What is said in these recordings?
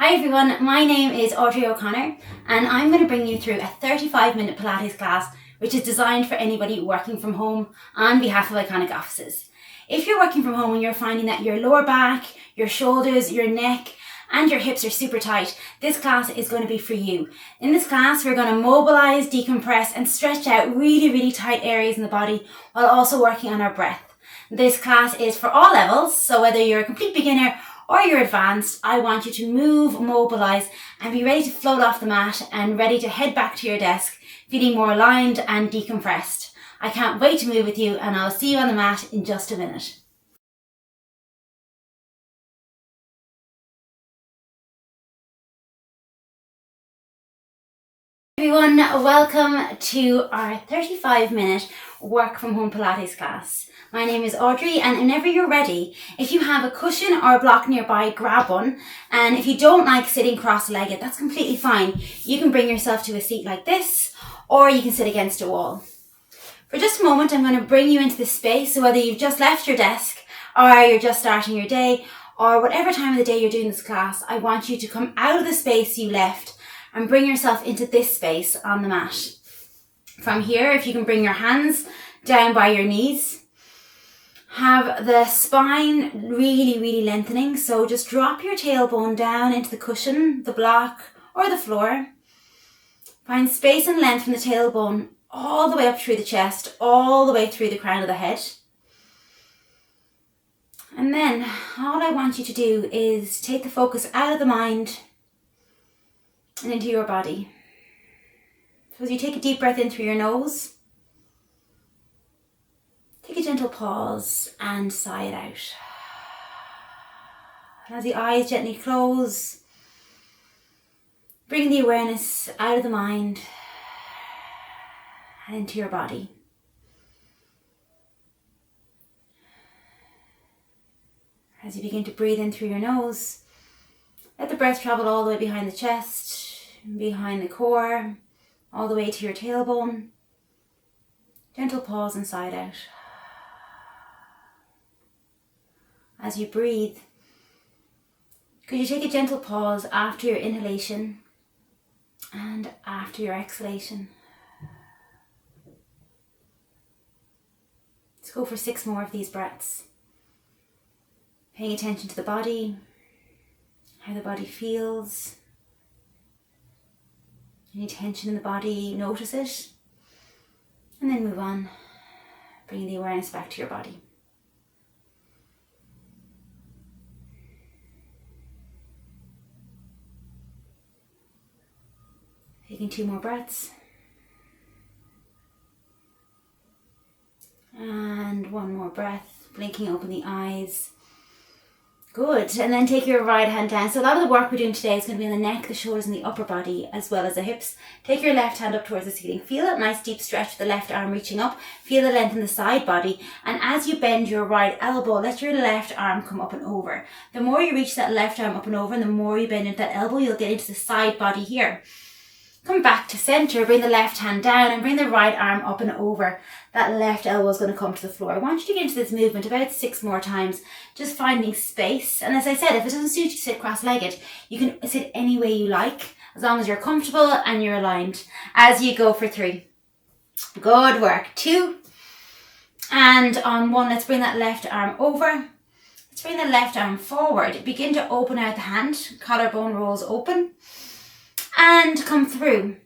Hi everyone, my name is Audrey O'Connor and I'm going to bring you through a 35-minute Pilates class which is designed for anybody working from home on behalf of Iconic Offices. If you're working from home and you're finding that your lower back, your shoulders, your neck and your hips are super tight, this class is going to be for you. In this class we're going to mobilise, decompress and stretch out really tight areas in the body while also working on our breath. This class is for all levels, so whether you're a complete beginner or you're advanced, I want you to move, mobilise and be ready to float off the mat and ready to head back to your desk feeling more aligned and decompressed. I can't wait to move with you and I'll see you on the mat in just a minute. Everyone, welcome to our 35-minute work from home Pilates class. My name is Audrey and whenever you're ready, if you have a cushion or a block nearby, grab one. And if you don't like sitting cross-legged, that's completely fine. You can bring yourself to a seat like this or you can sit against a wall. For just a moment, I'm going to bring you into this space. So whether you've just left your desk or you're just starting your day or whatever time of the day you're doing this class, I want you to come out of the space you left and bring yourself into this space on the mat. From here, if you can bring your hands down by your knees, have the spine really lengthening. So just drop your tailbone down into the cushion, the block or the floor. Find space and length from the tailbone all the way up through the chest, all the way through the crown of the head. And then all I want you to do is take the focus out of the mind and into your body. So as you take a deep breath in through your nose, take a gentle pause and sigh it out. And as the eyes gently close, bring the awareness out of the mind and into your body. As you begin to breathe in through your nose, let the breath travel all the way behind the chest, behind the core, all the way to your tailbone. Gentle pause and sigh it out. As you breathe, could you take a gentle pause after your inhalation and after your exhalation? Let's go for 6 more of these breaths. Paying attention to the body, how the body feels. Any tension in the body, notice it. And then move on, bringing the awareness back to your body. Taking 2 more breaths. And 1 more breath, blinking open the eyes. Good, and then take your right hand down. So a lot of the work we're doing today is going to be on the neck, the shoulders and the upper body as well as the hips. Take your left hand up towards the ceiling. Feel that nice deep stretch with the left arm reaching up. Feel the length in the side body. And as you bend your right elbow, let your left arm come up and over. The more you reach that left arm up and over and the more you bend into that elbow, you'll get into the side body here. Come back to center, bring the left hand down and bring the right arm up and over. That left elbow is going to come to the floor. I want you to get into this movement about 6 more times, just finding space. And as I said, if it doesn't suit you to sit cross-legged, you can sit any way you like, as long as you're comfortable and you're aligned. As you go for 3. Good work. 2. And on 1, let's bring that left arm over. Let's bring the left arm forward. Begin to open out the hand. Collarbone rolls open. And come through.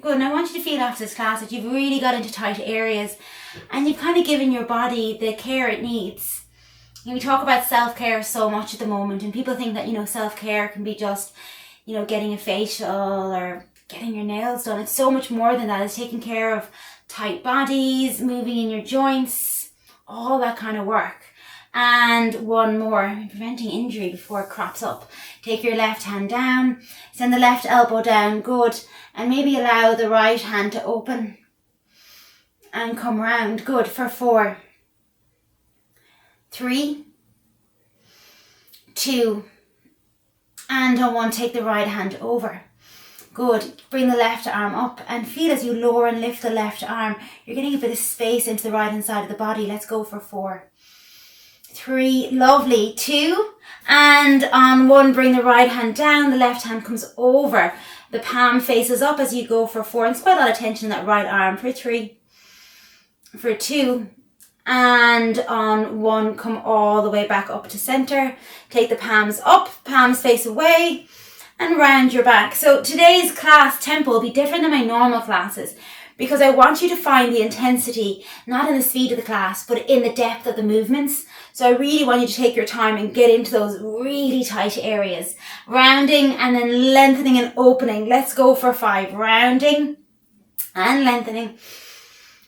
Good, and I want you to feel after this class that you've really got into tight areas and you've kind of given your body the care it needs. We talk about self-care so much at the moment and people think that, self-care can be just, getting a facial or getting your nails done. It's so much more than that. It's taking care of tight bodies, moving in your joints, all that kind of work. And 1 more, preventing injury before it crops up. Take your left hand down, send the left elbow down, good. And maybe allow the right hand to open and come round, good, for 4, 3, 2, and on 1, take the right hand over. Good, bring the left arm up and feel as you lower and lift the left arm, you're getting a bit of space into the right hand side of the body. Let's go for 4, 3, lovely, 2, and on 1, bring the right hand down, the left hand comes over, the palm faces up as you go for 4, and it's quite a lot of tension in that right arm, for 3, for 2, and on 1, come all the way back up to center, take the palms up, palms face away, and round your back. So today's class tempo will be different than my normal classes, because I want you to find the intensity, not in the speed of the class, but in the depth of the movements. So I really want you to take your time and get into those really tight areas. Rounding and then lengthening and opening. Let's go for 5. Rounding and lengthening.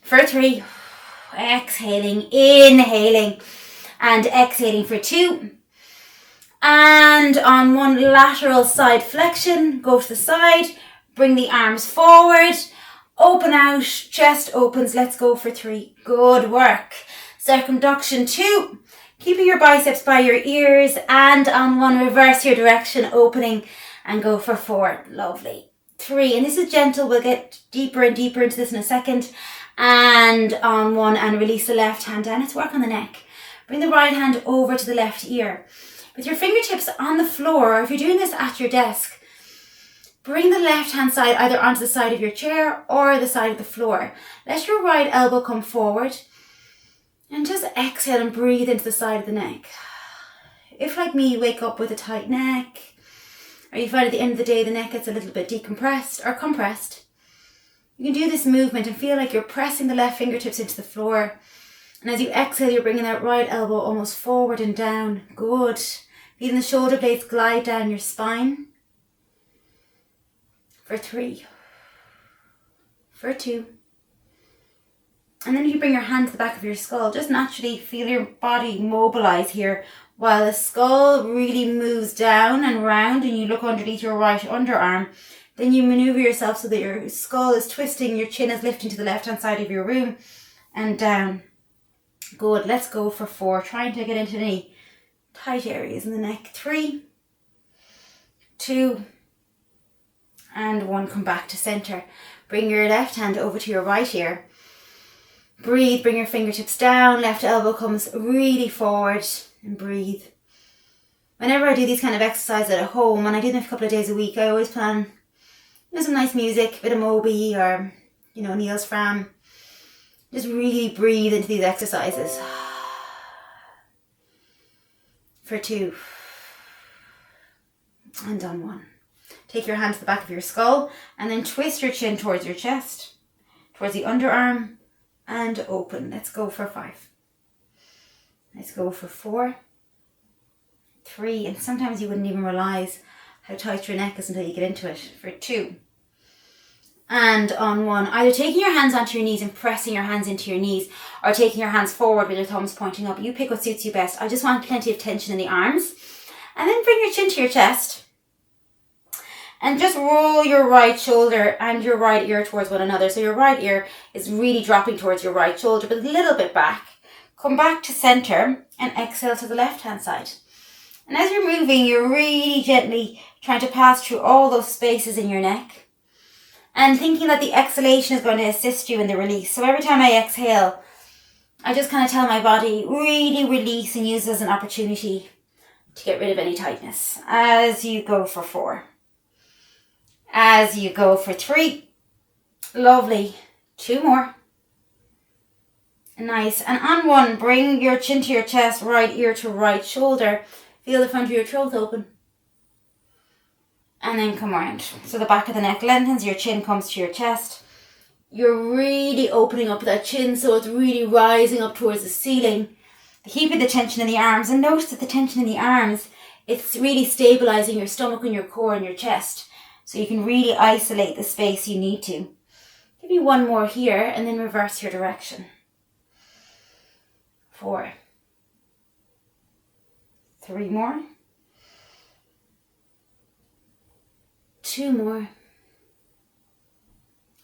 For 3. Exhaling, inhaling, and exhaling for 2. And on 1, lateral side flexion. Go to the side. Bring the arms forward. Open out, chest opens, let's go for 3. Good work. Circumduction 2, keeping your biceps by your ears, and on 1, reverse your direction, opening, and go for 4. Lovely. 3, and this is gentle, we'll get deeper and deeper into this in a second. And on 1, and release the left hand down. Let's work on the neck. Bring the right hand over to the left ear. With your fingertips on the floor, or if you're doing this at your desk, bring the left hand side either onto the side of your chair or the side of the floor. Let your right elbow come forward and just exhale and breathe into the side of the neck. If, like me, you wake up with a tight neck, or you find at the end of the day the neck gets a little bit decompressed or compressed, you can do this movement and feel like you're pressing the left fingertips into the floor. And as you exhale, you're bringing that right elbow almost forward and down. Good. Feeling the shoulder blades glide down your spine. For 3, for 2, and then you bring your hand to the back of your skull. Just naturally feel your body mobilize here while the skull really moves down and round, and you look underneath your right underarm. Then you maneuver yourself so that your skull is twisting, your chin is lifting to the left hand side of your room and down. Good, let's go for 4, trying to get into any tight areas in the neck. 3, 2, and 1, come back to center. Bring your left hand over to your right ear. Breathe, bring your fingertips down, left elbow comes really forward, and breathe. Whenever I do these kind of exercises at home, and I do them a couple of days a week, I always plan some nice music, a bit of Moby or, Niels Fram. Just really breathe into these exercises. For 2. And on 1. Take your hand to the back of your skull and then twist your chin towards your chest, towards the underarm, and open. Let's go for 5. Let's go for 4, 3, and sometimes you wouldn't even realize how tight your neck is until you get into it. For 2. And on 1, either taking your hands onto your knees and pressing your hands into your knees, or taking your hands forward with your thumbs pointing up. You pick what suits you best. I just want plenty of tension in the arms. And then bring your chin to your chest. And just roll your right shoulder and your right ear towards one another. So your right ear is really dropping towards your right shoulder, but a little bit back. Come back to center and exhale to the left hand side. And as you're moving, you're really gently trying to pass through all those spaces in your neck. And thinking that the exhalation is going to assist you in the release. So every time I exhale, I just kind of tell my body, really release, and use it as an opportunity to get rid of any tightness. As you go for 4. As you go for 3. Lovely. 2 more. Nice. And on 1, bring your chin to your chest, right ear to right shoulder. Feel the front of your throat open. And then come around. So the back of the neck lengthens, your chin comes to your chest. You're really opening up that chin so it's really rising up towards the ceiling. Keeping the tension in the arms. And notice that the tension in the arms, it's really stabilizing your stomach and your core and your chest. So you can really isolate the space you need to. Give me 1 more here and then reverse your direction. 4. 3 more. 2 more.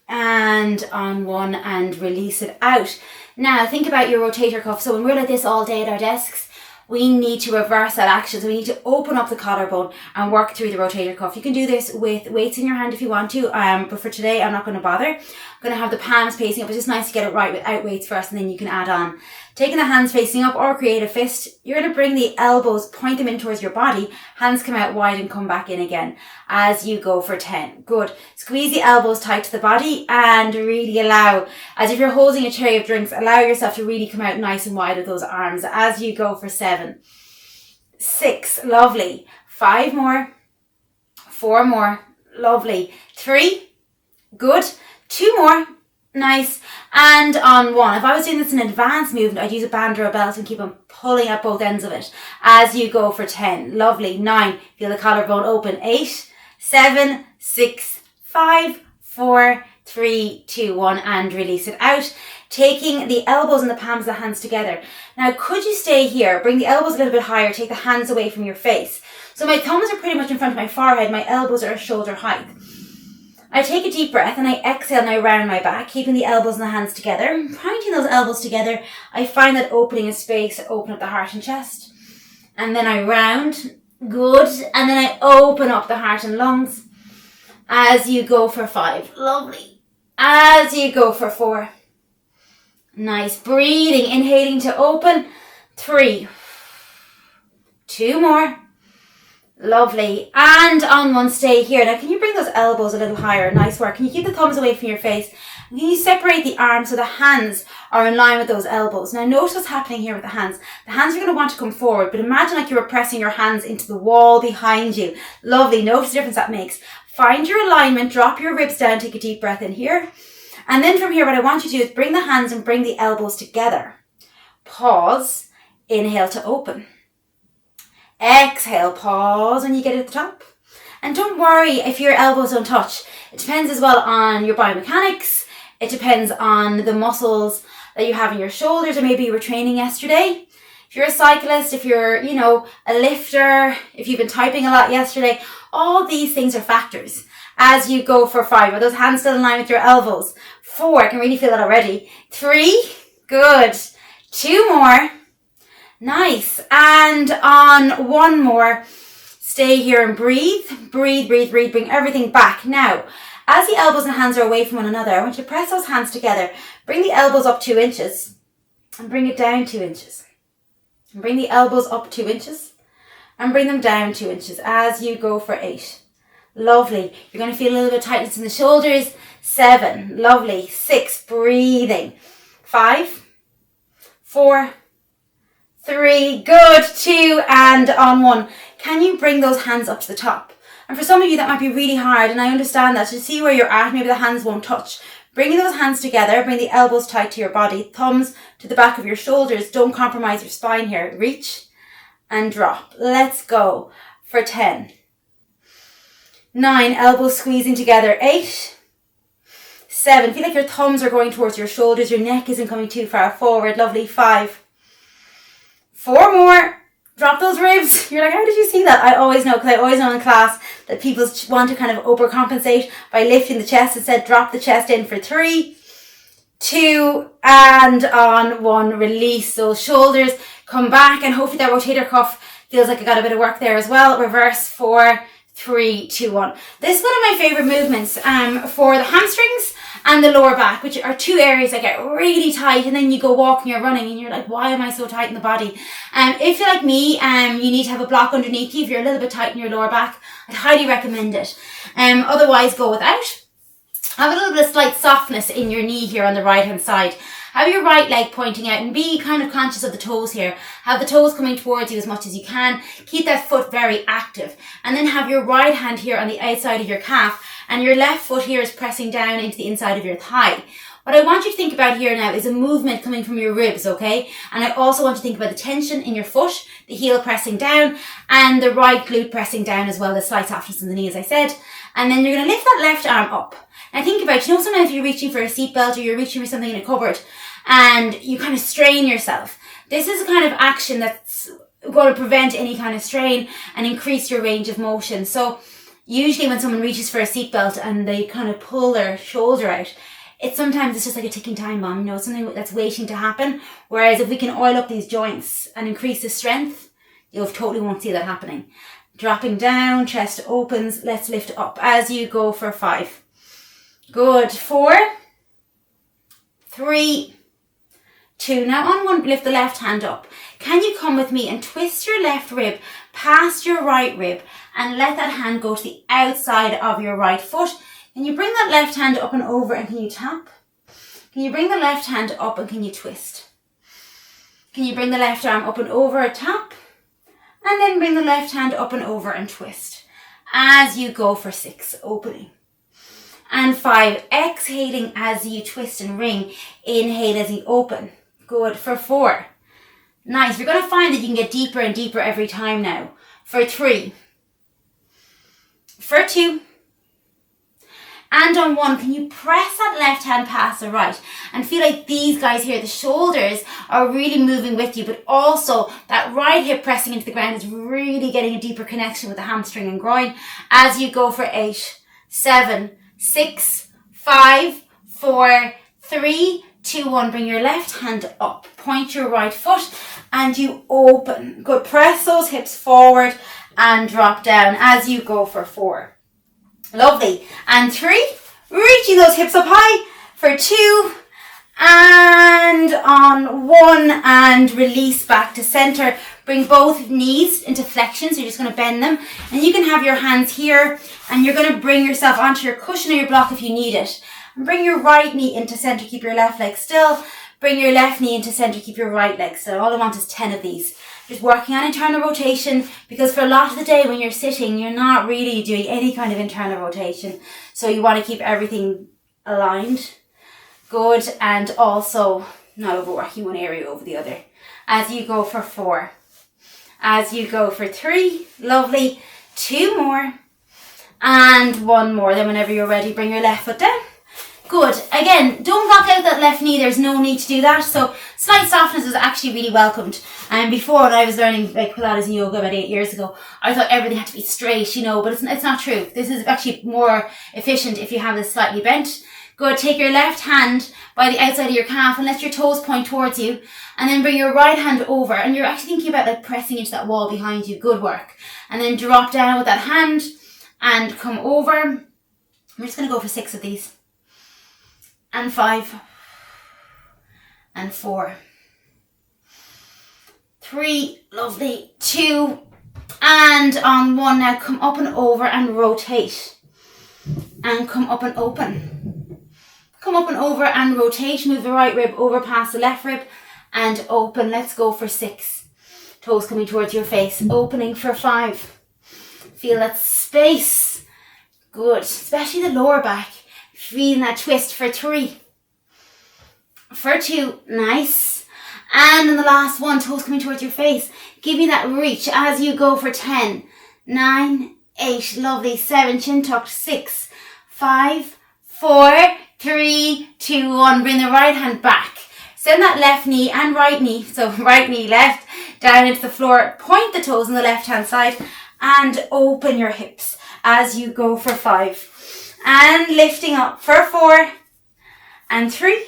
And on 1 and release it out. Now think about your rotator cuff. So when we're like this all day at our desks, we need to reverse that action. So we need to open up the collarbone and work through the rotator cuff. You can do this with weights in your hand if you want to, but for today I'm not going to bother. I'm going to have the palms facing up. It's just nice to get it right without weights first, and then you can add on. Taking the hands facing up or create a fist, you're going to bring the elbows, point them in towards your body, hands come out wide and come back in again as you go for 10. Good. Squeeze the elbows tight to the body and really allow, as if you're holding a tray of drinks, allow yourself to really come out nice and wide with those arms as you go for 7. 6, lovely. 5 more. 4 more, lovely. 3, good. 2 more. Nice. And on 1. If I was doing this in advanced movement, I'd use a band or a belt and keep on pulling at both ends of it as you go for 10. Lovely. 9. Feel the collarbone open. 8, 7, 6, 5, 4, 3, 2, 1, and release it out. Taking the elbows and the palms of the hands together. Now, could you stay here? Bring the elbows a little bit higher. Take the hands away from your face. So my thumbs are pretty much in front of my forehead. My elbows are shoulder height. I take a deep breath and I exhale and I round my back, keeping the elbows and the hands together. Pointing those elbows together, I find that opening a space to open up the heart and chest. And then I round. Good. And then I open up the heart and lungs as you go for 5. Lovely. As you go for 4. Nice. Breathing, inhaling to open. 3. 2 more. Lovely. And on 1, stay here. Now, can you bring those elbows a little higher? Nice work. Can you keep the thumbs away from your face? And can you separate the arms so the hands are in line with those elbows? Now, notice what's happening here with the hands. The hands are going to want to come forward, but imagine like you were pressing your hands into the wall behind you. Lovely. Notice the difference that makes. Find your alignment. Drop your ribs down. Take a deep breath in here. And then from here, what I want you to do is bring the hands and bring the elbows together. Pause. Inhale to open. Exhale, pause when you get at the top. And don't worry if your elbows don't touch. It depends as well on your biomechanics. It depends on the muscles that you have in your shoulders, or maybe you were training yesterday. If you're a cyclist, if you're, a lifter, if you've been typing a lot yesterday, all these things are factors. As you go for 5, are those hands still in line with your elbows? 4, I can really feel that already. 3, good. 2 more. Nice. And on 1 more, stay here and breathe. Breathe, breathe, breathe. Bring everything back. Now, as the elbows and hands are away from one another, I want you to press those hands together. Bring the elbows up 2 inches and bring it down 2 inches. And bring the elbows up 2 inches and bring them down 2 inches as you go for 8. Lovely. You're going to feel a little bit of tightness in the shoulders. 7. Lovely. 6. Breathing. 5. 4. 3, good, 2, and on 1. Can you bring those hands up to the top? And for some of you that might be really hard, and I understand that, to see where you're at, maybe the hands won't touch. Bring those hands together, bring the elbows tight to your body, thumbs to the back of your shoulders, don't compromise your spine here. Reach and drop. Let's go for 10. 9, elbows squeezing together. 8, 7, feel like your thumbs are going towards your shoulders, your neck isn't coming too far forward. Lovely. 5, 4 more. Drop those ribs. You're like, how did you see that? I always know, because I always know in class that people want to kind of overcompensate by lifting the chest. Instead, drop the chest in for 3, 2, and on 1, release those shoulders. Come back, and hopefully that rotator cuff feels like I got a bit of work there as well. Reverse 4, 3, 2, 1. This is one of my favorite movements for the hamstrings and the lower back, which are 2 areas that get really tight, and then you go walking or running and you're like, why am I so tight in the body? If you're like me, you need to have a block underneath you. If you're a little bit tight in your lower back, I'd highly recommend it. Otherwise, go without. Have a little bit of slight softness in your knee here on the right hand side. Have your right leg pointing out and be kind of conscious of the toes here. Have the toes coming towards you as much as you can. Keep that foot very active. And then have your right hand here on the outside of your calf, and your left foot here is pressing down into the inside of your thigh. What I want you to think about here now is a movement coming from your ribs, okay? And I also want you to think about the tension in your foot, the heel pressing down, and the right glute pressing down as well, the slight softness in the knee, as I said. And then you're going to lift that left arm up. Now think about, sometimes if you're reaching for a seatbelt or you're reaching for something in a cupboard and you kind of strain yourself. This is a kind of action that's going to prevent any kind of strain and increase your range of motion. So usually when someone reaches for a seatbelt and they kind of pull their shoulder out, sometimes it's just like a ticking time bomb, you know, something that's waiting to happen. Whereas if we can oil up these joints and increase the strength, you totally won't see that happening. Dropping down, chest opens, let's lift up as you go for 5. Good, 4, 3, 2. Now on 1, lift the left hand up. Can you come with me and twist your left rib past your right rib and let that hand go to the outside of your right foot? Can you bring that left hand up and over and can you tap? Can you bring the left hand up and can you twist? Can you bring the left arm up and over, tap? And then bring the left hand up and over and twist. As you go for 6, opening. And 5, exhaling as you twist and ring. Inhale as you open. Good, for 4. Nice, you're going to find that you can get deeper and deeper every time now. For 3. For 2. And on 1, can you press that left hand past the right and feel like these guys here, the shoulders are really moving with you, but also that right hip pressing into the ground is really getting a deeper connection with the hamstring and groin as you go for 8, 7, 6, 5, 4, 3, 2, 1. Bring your left hand up, point your right foot and you open. Good, press those hips forward and drop down as you go for 4. Lovely. And 3, reaching those hips up high for 2, and on 1, and release back to center. Bring both knees into flexion, so you're just going to bend them. And you can have your hands here, and you're going to bring yourself onto your cushion or your block if you need it. And bring your right knee into center, keep your left leg still. Bring your left knee into center, keep your right leg still. All I want is 10 of these. Just working on internal rotation, because for a lot of the day when you're sitting, you're not really doing any kind of internal rotation. So you want to keep everything aligned. Good, and also not overworking one area over the other. As you go for 4. As you go for 3. Lovely. 2 more. And 1 more. Then whenever you're ready, bring your left foot down. Good. Again, don't lock out that left knee. There's no need to do that. So slight softness is actually really welcomed. And before, when I was learning like Pilates and yoga about 8 years ago, I thought everything had to be straight, you know, but it's not true. This is actually more efficient if you have this slightly bent. Good. Take your left hand by the outside of your calf and let your toes point towards you. And then bring your right hand over. And you're actually thinking about like pressing into that wall behind you. Good work. And then drop down with that hand and come over. We're just going to go for 6 of these. And 5. And 4. 3. Lovely. 2. And on 1 now, come up and over and rotate. And come up and open. Come up and over and rotate. Move the right rib over past the left rib and open. Let's go for 6. Toes coming towards your face. Opening for 5. Feel that space. Good. Especially the lower back. Feeling that twist for 3. For 2. Nice. And in the last 1, toes coming towards your face. Give me that reach as you go for 10. 9, 8. Lovely. 7. Chin tucked. 6, 5, 4, 3, 2, 1. Bring the right hand back. Send that left knee and right knee, so right knee left, down into the floor. Point the toes on the left hand side and open your hips as you go for 5. And lifting up for 4 and 3.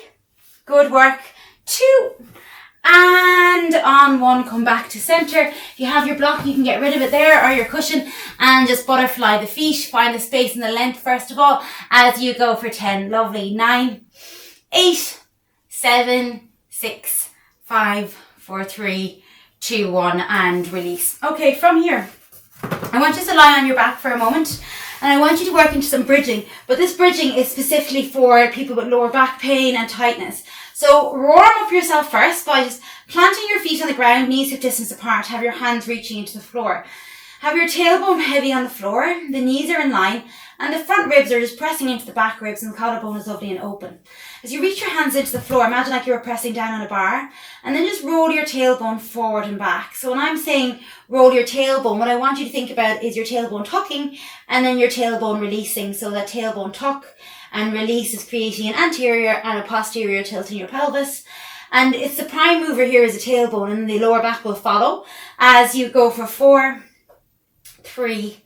Good work. 2. And on 1, come back to center. If you have your block, you can get rid of it there, or your cushion, and just butterfly the feet. Find the space and the length first of all as you go for 10. Lovely. 9, 8, 7, 6, 5, 4, 3, 2, 1, and release. Okay, from here, I want you to lie on your back for a moment. And I want you to work into some bridging, but this bridging is specifically for people with lower back pain and tightness. So warm up yourself first by just planting your feet on the ground, knees hip distance apart, have your hands reaching into the floor. Have your tailbone heavy on the floor, the knees are in line, and the front ribs are just pressing into the back ribs, and the collarbone is lovely and open. As you reach your hands into the floor, imagine like you were pressing down on a bar, and then just roll your tailbone forward and back. So when I'm saying roll your tailbone, what I want you to think about is your tailbone tucking, and then your tailbone releasing. So that tailbone tuck and release is creating an anterior and a posterior tilt in your pelvis. And it's the prime mover here is the tailbone, and the lower back will follow as you go for 4, 3,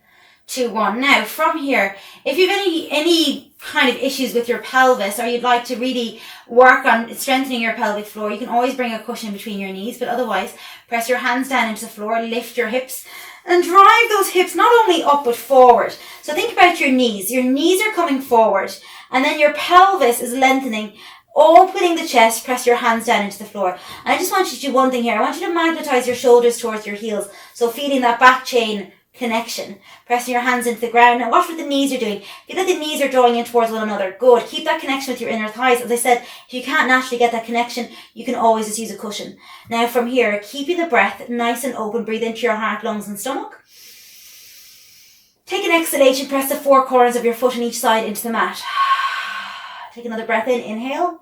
2, 1. Now from here, if you have any kind of issues with your pelvis, or you'd like to really work on strengthening your pelvic floor, you can always bring a cushion between your knees, but otherwise press your hands down into the floor, lift your hips, and drive those hips not only up but forward. So think about your knees. Your knees are coming forward, and then your pelvis is lengthening, opening the chest. Press your hands down into the floor. And I just want you to do one thing here. I want you to magnetize your shoulders towards your heels, so feeling that back chain connection. Pressing your hands into the ground. Now watch what the knees are doing. Feel like the knees are drawing in towards one another. Good. Keep that connection with your inner thighs. As I said, if you can't naturally get that connection, you can always just use a cushion. Now from here, keeping the breath nice and open, breathe into your heart, lungs and stomach. Take an exhalation, press the 4 corners of your foot on each side into the mat. Take another breath in, inhale.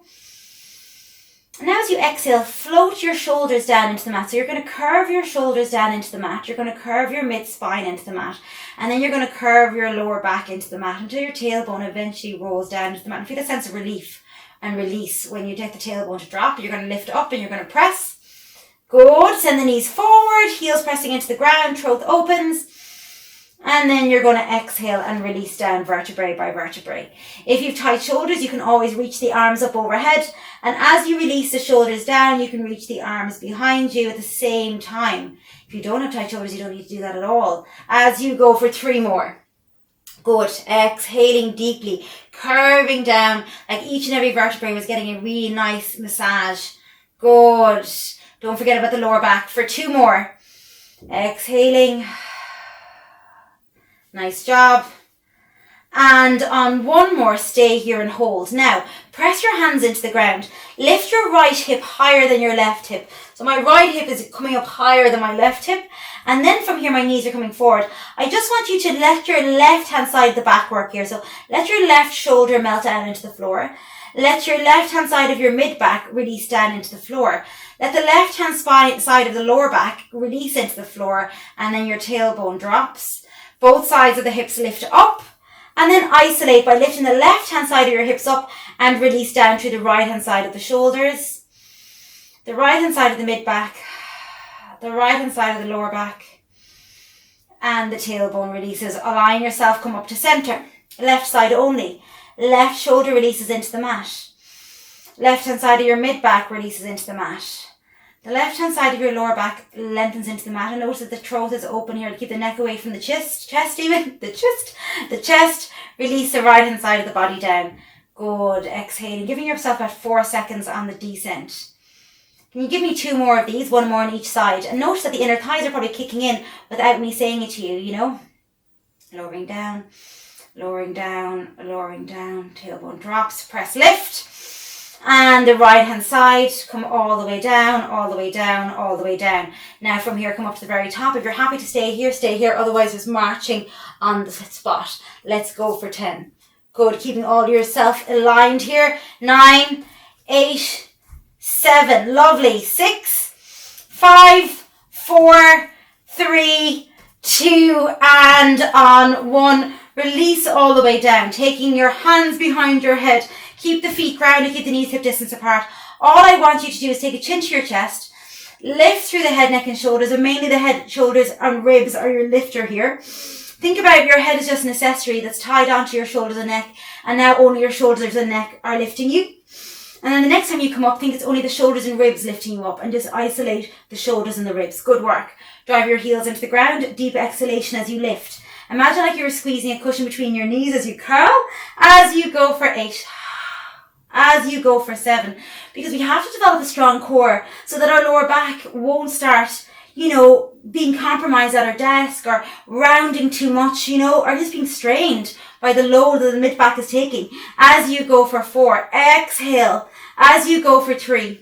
And now as you exhale, float your shoulders down into the mat. So you're going to curve your shoulders down into the mat. You're going to curve your mid-spine into the mat. And then you're going to curve your lower back into the mat until your tailbone eventually rolls down into the mat. And feel a sense of relief and release when you take the tailbone to drop. You're going to lift up and you're going to press. Good. Send the knees forward, heels pressing into the ground, throat opens. And then you're going to exhale and release down vertebrae by vertebrae. If you've tight shoulders, you can always reach the arms up overhead. And as you release the shoulders down, you can reach the arms behind you at the same time. If you don't have tight shoulders, you don't need to do that at all. As you go for 3 more. Good. Exhaling deeply, curving down like each and every vertebrae was getting a really nice massage. Good. Don't forget about the lower back for 2 more. Exhaling. Nice job. And on 1 more, stay here and hold. Now, press your hands into the ground. Lift your right hip higher than your left hip. So my right hip is coming up higher than my left hip. And then from here, my knees are coming forward. I just want you to let your left hand side of the back work here. So let your left shoulder melt down into the floor. Let your left hand side of your mid back release down into the floor. Let the left hand side of the lower back release into the floor. And then your tailbone drops. Both sides of the hips lift up, and then isolate by lifting the left hand side of your hips up and release down through the right hand side of the shoulders, the right hand side of the mid back, the right hand side of the lower back, and the tailbone releases. Align yourself, come up to center. Left side only. Left shoulder releases into the mat. Left hand side of your mid back releases into the mat. The left hand side of your lower back lengthens into the mat, and notice that the throat is open here to keep the neck away from the chest. The chest. Release the right hand side of the body down. Good. Exhaling, giving yourself about 4 seconds on the descent. Can you give me 2 more of these, 1 more on each side? And notice that the inner thighs are probably kicking in without me saying it to you, you know. Lowering down, lowering down, lowering down. Tailbone drops, press lift. And the right hand side, come all the way down, all the way down, all the way down. Now from here, come up to the very top. If you're happy to stay here, stay here. Otherwise, just marching on the spot. Let's go for 10. Good. Keeping all yourself aligned here. 9, 8, 7. Lovely. 6, 5, 4, 3, 2, and on 1. Release all the way down. Taking your hands behind your head. Keep the feet grounded, keep the knees hip distance apart. All I want you to do is take a chin to your chest, lift through the head, neck and shoulders, and mainly the head, shoulders and ribs are your lifter here. Think about your head as just an accessory that's tied onto your shoulders and neck, and now only your shoulders and neck are lifting you. And then the next time you come up, think it's only the shoulders and ribs lifting you up, and just isolate the shoulders and the ribs. Good work. Drive your heels into the ground, deep exhalation as you lift. Imagine like you were squeezing a cushion between your knees as you curl, as you go for 8. As you go for 7, because we have to develop a strong core so that our lower back won't start, being compromised at our desk or rounding too much, or just being strained by the load that the mid back is taking. As you go for 4, exhale. As you go for 3,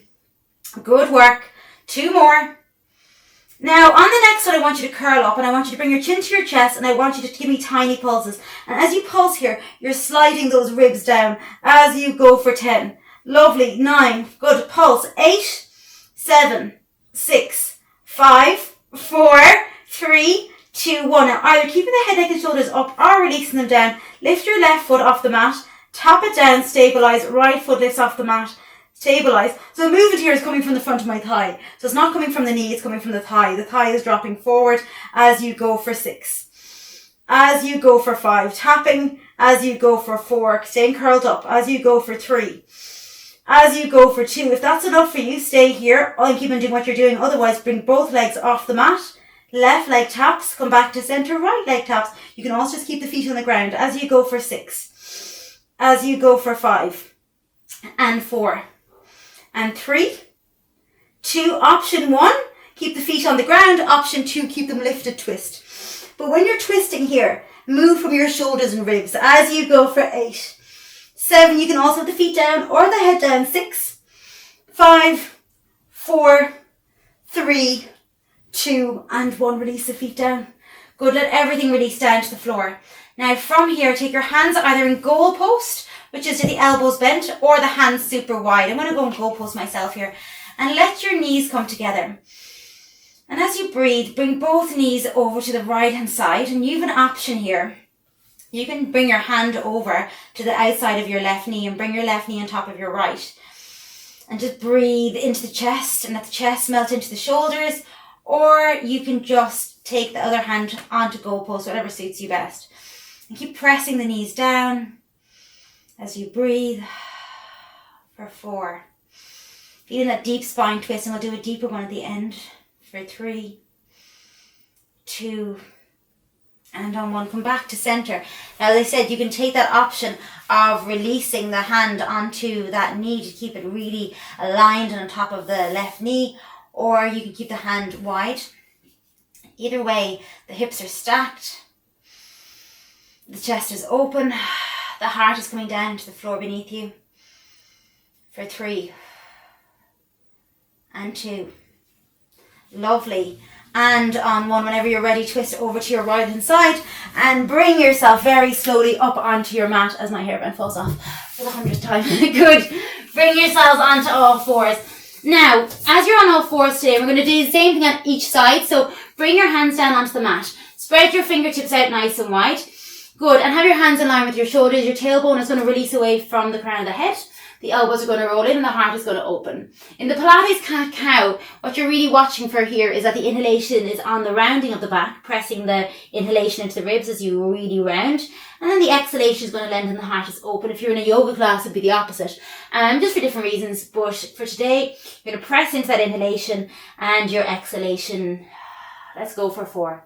good work. 2 more. Now, on the next one, I want you to curl up and I want you to bring your chin to your chest and I want you to give me tiny pulses. And as you pulse here, you're sliding those ribs down as you go for 10. Lovely. 9. Good. Pulse. 8, 7, 6, 5, 4, 3, 2, 1. Now, either keeping the head, neck and shoulders up or releasing them down. Lift your left foot off the mat. Tap it down. Stabilize. Right foot lifts off the mat. Stabilize. So the movement here is coming from the front of my thigh. So it's not coming from the knee, it's coming from the thigh. The thigh is dropping forward as you go for 6. As you go for 5, tapping. As you go for 4, staying curled up. As you go for 3. As you go for 2, if that's enough for you, stay here and keep on doing what you're doing. Otherwise, bring both legs off the mat. Left leg taps, come back to center, right leg taps. You can also just keep the feet on the ground. As you go for 6. As you go for 5. And 4. And 3. 2, option 1, keep the feet on the ground. Option 2, keep them lifted, twist. But when you're twisting here, move from your shoulders and ribs. As you go for 8. 7, you can also have the feet down or the head down. 6, 5, 4, 3, 2, and 1. Release the feet down. Good, let everything release down to the floor. Now from here, take your hands either in goal post, which is to the elbows bent, or the hands super wide. I'm going to go in goal post myself here. And let your knees come together. And as you breathe, bring both knees over to the right hand side. And you have an option here. You can bring your hand over to the outside of your left knee and bring your left knee on top of your right. And just breathe into the chest and let the chest melt into the shoulders. Or you can just take the other hand onto goal post, whatever suits you best. And keep pressing the knees down as you breathe for 4. Feeling that deep spine twist, and we'll do a deeper one at the end for 3, 2, and on 1. Come back to center. Now, as I said, you can take that option of releasing the hand onto that knee to keep it really aligned and on top of the left knee, or you can keep the hand wide. Either way, the hips are stacked, the chest is open, the heart is coming down to the floor beneath you for 3 and 2. Lovely. And on 1, whenever you're ready, twist over to your right hand side and bring yourself very slowly up onto your mat as my hairband falls off for the 100th time. Good. Bring yourselves onto all fours. Now, as you're on all fours today, we're going to do the same thing on each side. So bring your hands down onto the mat. Spread your fingertips out nice and wide. Good. And have your hands in line with your shoulders. Your tailbone is going to release away from the crown of the head. The elbows are going to roll in and the heart is going to open. In the Pilates cat-cow, what you're really watching for here is that the inhalation is on the rounding of the back, pressing the inhalation into the ribs as you really round. And then the exhalation is going to lengthen, the heart is open. If you're in a yoga class, it would be the opposite. Just for different reasons. But for today, you're going to press into that inhalation and your exhalation. Let's go for 4.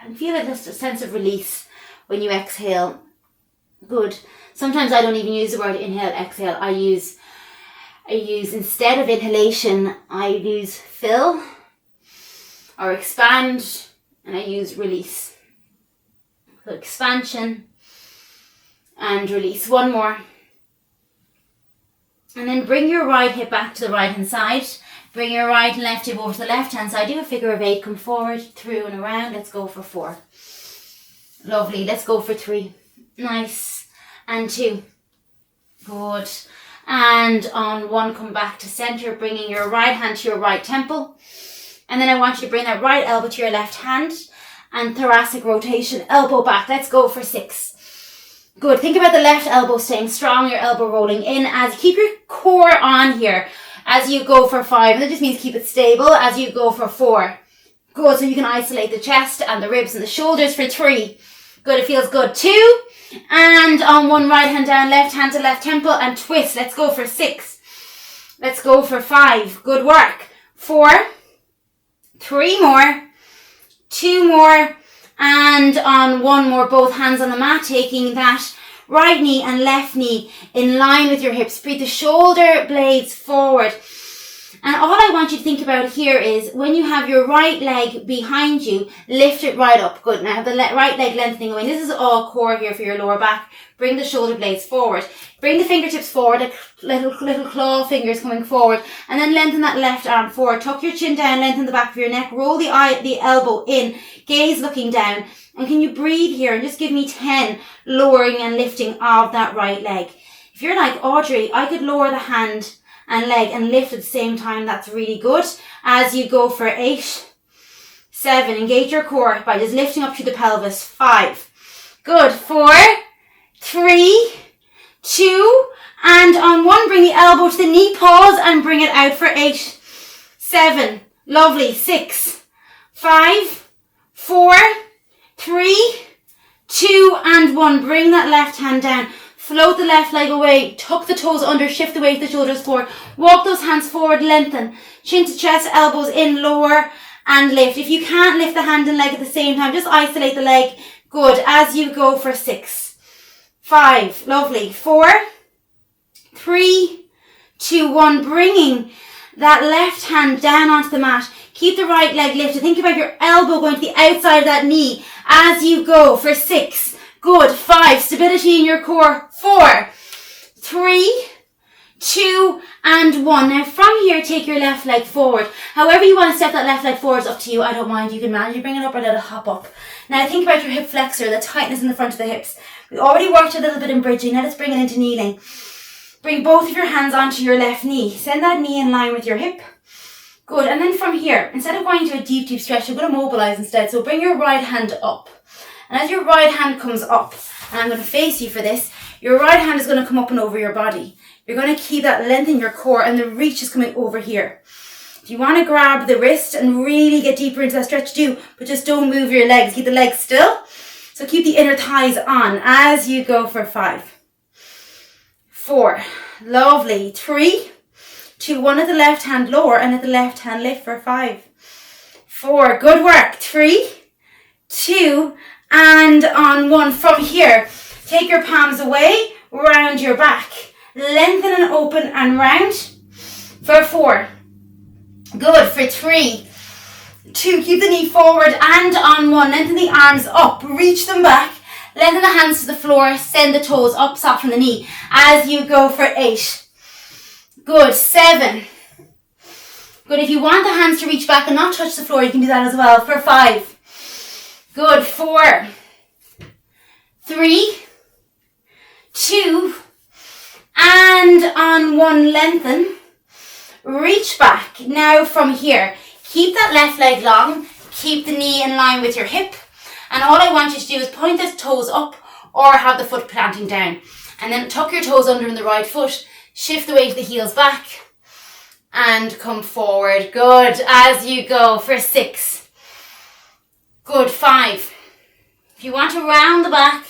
And feel just a sense of release when you exhale. Good. Sometimes I don't even use the word inhale, exhale. I use instead of inhalation, I use fill or expand, and I use release. So expansion and release. 1 more. And then bring your right hip back to the right hand side. Bring your right and left hip over to the left hand side. Do a figure of 8. Come forward, through and around. Let's go for 4. Lovely. Let's go for 3. Nice. And 2. Good. And on 1, come back to center, bringing your right hand to your right temple. And then I want you to bring that right elbow to your left hand and thoracic rotation, elbow back. Let's go for 6. Good. Think about the left elbow staying strong, your elbow rolling in as keep your core on here as you go for 5. And that just means keep it stable as you go for 4. Good. So you can isolate the chest and the ribs and the shoulders for 3. Good. It feels good. 2. And on 1, right hand down, left hand to left temple and twist. Let's go for 6. Let's go for 5. Good work. 4. 3 more. 2 more. And on 1 more, both hands on the mat, taking that right knee and left knee in line with your hips. Breathe the shoulder blades forward. And all I want you to think about here is when you have your right leg behind you, lift it right up. Good. Now have the right leg lengthening away. This is all core here for your lower back. Bring the shoulder blades forward. Bring the fingertips forward, like little claw fingers coming forward. And then lengthen that left arm forward. Tuck your chin down, lengthen the back of your neck. Roll the elbow in. Gaze looking down. And can you breathe here and just give me 10 lowering and lifting of that right leg. If you're like Audrey, I could lower the hand and leg and lift at the same time. That's really good. As you go for 8, 7, engage your core by just lifting up through the pelvis. 5, good. 4, 3, 2, and on 1, bring the elbow to the knee, pause and bring it out for 8, 7, lovely. 6, 5, 4, 3, 2, and 1. Bring that left hand down. Float the left leg away. Tuck the toes under. Shift the weight of the shoulders forward. Walk those hands forward. Lengthen. Chin to chest. Elbows in. Lower and lift. If you can't lift the hand and leg at the same time, just isolate the leg. Good. As you go for 6, 5. Lovely. 4, 3, 2, 1. Bringing that left hand down onto the mat. Keep the right leg lifted. Think about your elbow going to the outside of that knee as you go for 6. Good. 5. Stability in your core. 4, 3, 2, and 1. Now from here, take your left leg forward. However you want to step that left leg forward is up to you. I don't mind. You can manage. You bring it up or let it hop up. Now think about your hip flexor, the tightness in the front of the hips. We already worked a little bit in bridging. Now let's bring it into kneeling. Bring both of your hands onto your left knee. Send that knee in line with your hip. Good. And then from here, instead of going to a deep, deep stretch, you're going to mobilize instead. So bring your right hand up. And as your right hand comes up, and I'm going to face you for this, your right hand is going to come up and over your body. You're going to keep that length in your core and the reach is coming over here. If you want to grab the wrist and really get deeper into that stretch, do, but just don't move your legs. Keep the legs still. So keep the inner thighs on as you go for 5, 4. Lovely. 3, 2, 1. Let the left hand lower and let the left hand lift for 5, 4. Good work. 3, 2, and on 1. From here, take your palms away, round your back. Lengthen and open and round for 4. Good. For 3, 2. Keep the knee forward and on 1. Lengthen the arms up. Reach them back. Lengthen the hands to the floor. Send the toes up. Soften the knee as you go for 8. Good. 7. Good. If you want the hands to reach back and not touch the floor, you can do that as well. For 5. Good. 4, 3, 2, and on 1. Lengthen. Reach back. Now from here, keep that left leg long. Keep the knee in line with your hip. And all I want you to do is point the toes up or have the foot planting down. And then tuck your toes under in the right foot. Shift the weight of the heels back. And come forward. Good. As you go for 6. Good. 5. If you want to round the back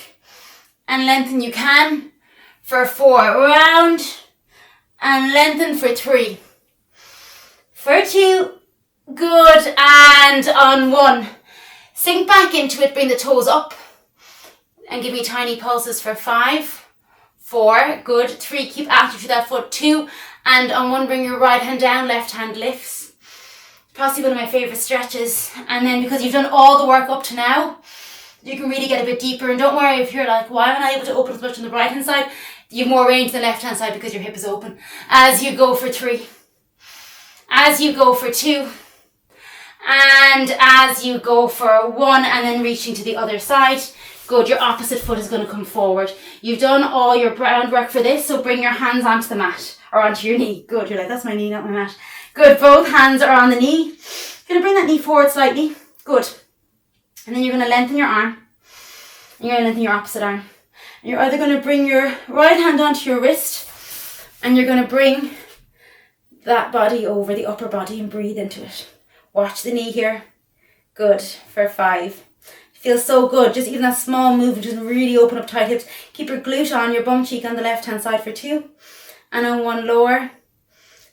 and lengthen, you can. For 4. Round and lengthen for 3. For 2. Good. And on 1. Sink back into it. Bring the toes up. And give me tiny pulses for 5. 4. Good. 3. Keep active through that foot. 2. And on 1, bring your right hand down. Left hand lifts. Possibly one of my favourite stretches. And then because you've done all the work up to now, you can really get a bit deeper. And don't worry if you're like, why am I not able to open as much on the right hand side? You have more range on the left hand side because your hip is open. As you go for 3. As you go for 2. And as you go for 1, and then reaching to the other side. Good. Your opposite foot is going to come forward. You've done all your groundwork for this, so bring your hands onto the mat or onto your knee. Good. You're like, that's my knee, not my mat. Good. Both hands are on the knee. You're going to bring that knee forward slightly. Good. And then you're going to lengthen your arm. And you're going to lengthen your opposite arm. And you're either going to bring your right hand onto your wrist, and you're going to bring that body over the upper body and breathe into it. Watch the knee here. Good. For 5. Feels so good. Just even that small movement, just really open up tight hips. Keep your glute on, your bum cheek on the left hand side for 2. And on 1, lower.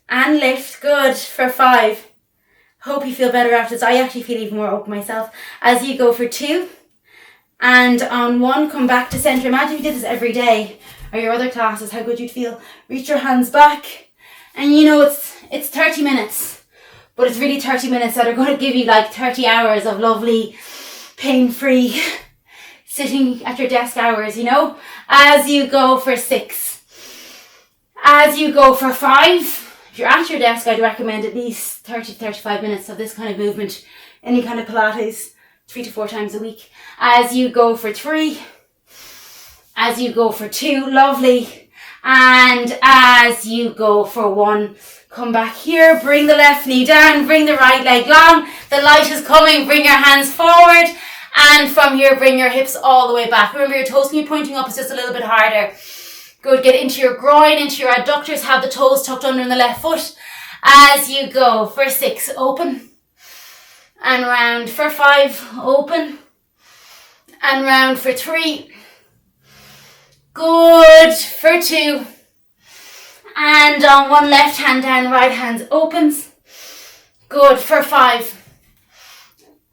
And lift. Good. For 5. Hope you feel better after this. I actually feel even more open myself. As you go for 2. And on 1, come back to center. Imagine if you did this every day, or your other classes, how good you'd feel. Reach your hands back. And you know it's 30 minutes. But it's really 30 minutes that are going to give you like 30 hours of lovely, pain-free sitting at your desk hours, you know. As you go for 6. As you go for 5. If you're at your desk, I'd recommend at least 30 to 35 minutes of this kind of movement. Any kind of Pilates, 3 to 4 times a week. As you go for 3. As you go for 2. Lovely. And as you go for 1. Come back here, bring the left knee down, bring the right leg long. The light is coming, bring your hands forward. And from here, bring your hips all the way back. Remember, your toes can be pointing up, it's just a little bit harder. Good, get into your groin, into your adductors, have the toes tucked under in the left foot. As you go for 6, open. And round for 5, open. And round for 3. Good for 2. And on one left hand down, right hand opens. Good for 5.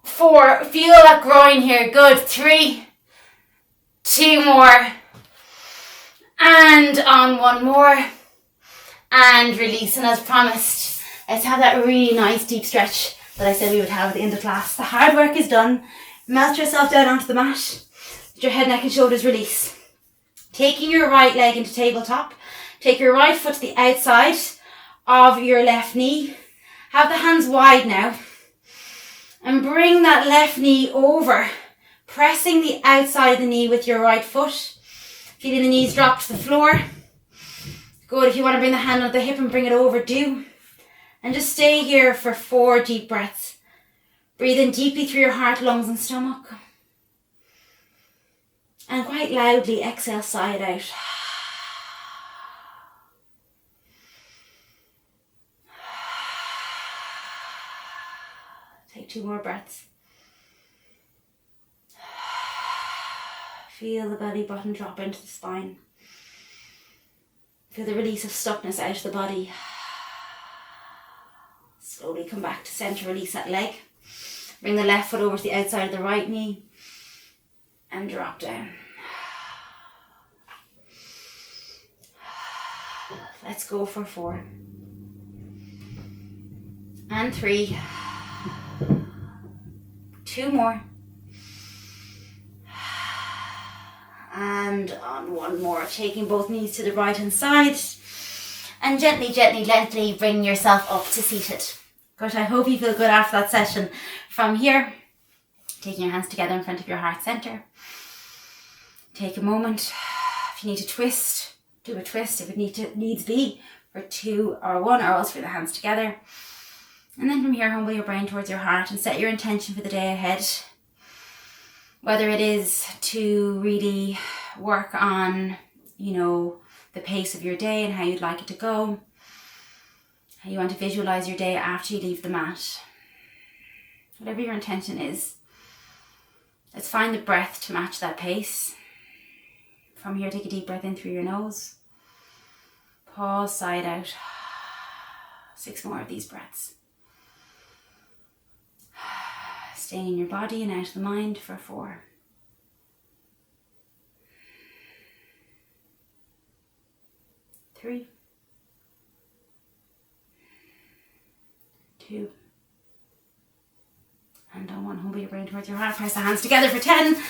4, feel that groin here. Good. 3, 2 more. And on one more. And release. And as promised, let's have that really nice deep stretch that I said we would have at the end of class. The hard work is done. Melt yourself down onto the mat. Let your head, neck and shoulders release. Taking your right leg into tabletop. Take your right foot to the outside of your left knee. Have the hands wide now. And bring that left knee over. Pressing the outside of the knee with your right foot. Feeling the knees drop to the floor. Good. If you want to bring the hand on the hip and bring it over, do. And just stay here for 4 deep breaths. Breathe in deeply through your heart, lungs and stomach. And quite loudly exhale, sigh it out. Take 2 more breaths. Feel the belly button drop into the spine. Feel the release of stuckness out of the body. Slowly come back to center, release that leg. Bring the left foot over to the outside of the right knee. And drop down. Let's go for 4. And 3. 2 more. And on one more, taking both knees to the right hand side. And gently, gently, gently bring yourself up to seated. Good, I hope you feel good after that session. From here, taking your hands together in front of your heart center. Take a moment. If you need to twist, do a twist if it needs be for 2 or 1, or else for the hands together. And then from here, humble your brain towards your heart and set your intention for the day ahead. Whether it is to really work on, the pace of your day and how you'd like it to go. How you want to visualize your day after you leave the mat. Whatever your intention is, let's find the breath to match that pace. From here, take a deep breath in through your nose. Pause, sigh it out. 6 more of these breaths. Staying in your body and out of the mind for 4. 3. 2. And on 1, humble your brain towards your heart. Press the hands together for 10, 9,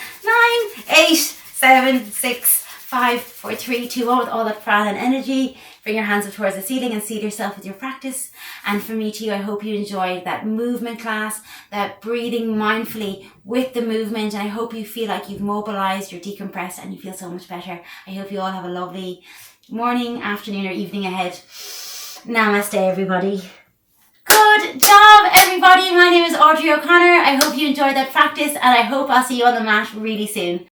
8, 7, 6, 5, 4, 3, 2, 1 with all that prana and energy. Bring your hands up towards the ceiling and seal yourself with your practice. And from me to you, I hope you enjoyed that movement class, that breathing mindfully with the movement. And I hope you feel like you've mobilized, you're decompressed, and you feel so much better. I hope you all have a lovely morning, afternoon, or evening ahead. Namaste, everybody. Good job, everybody. My name is Audrey O'Connor. I hope you enjoyed that practice, and I hope I'll see you on the mat really soon.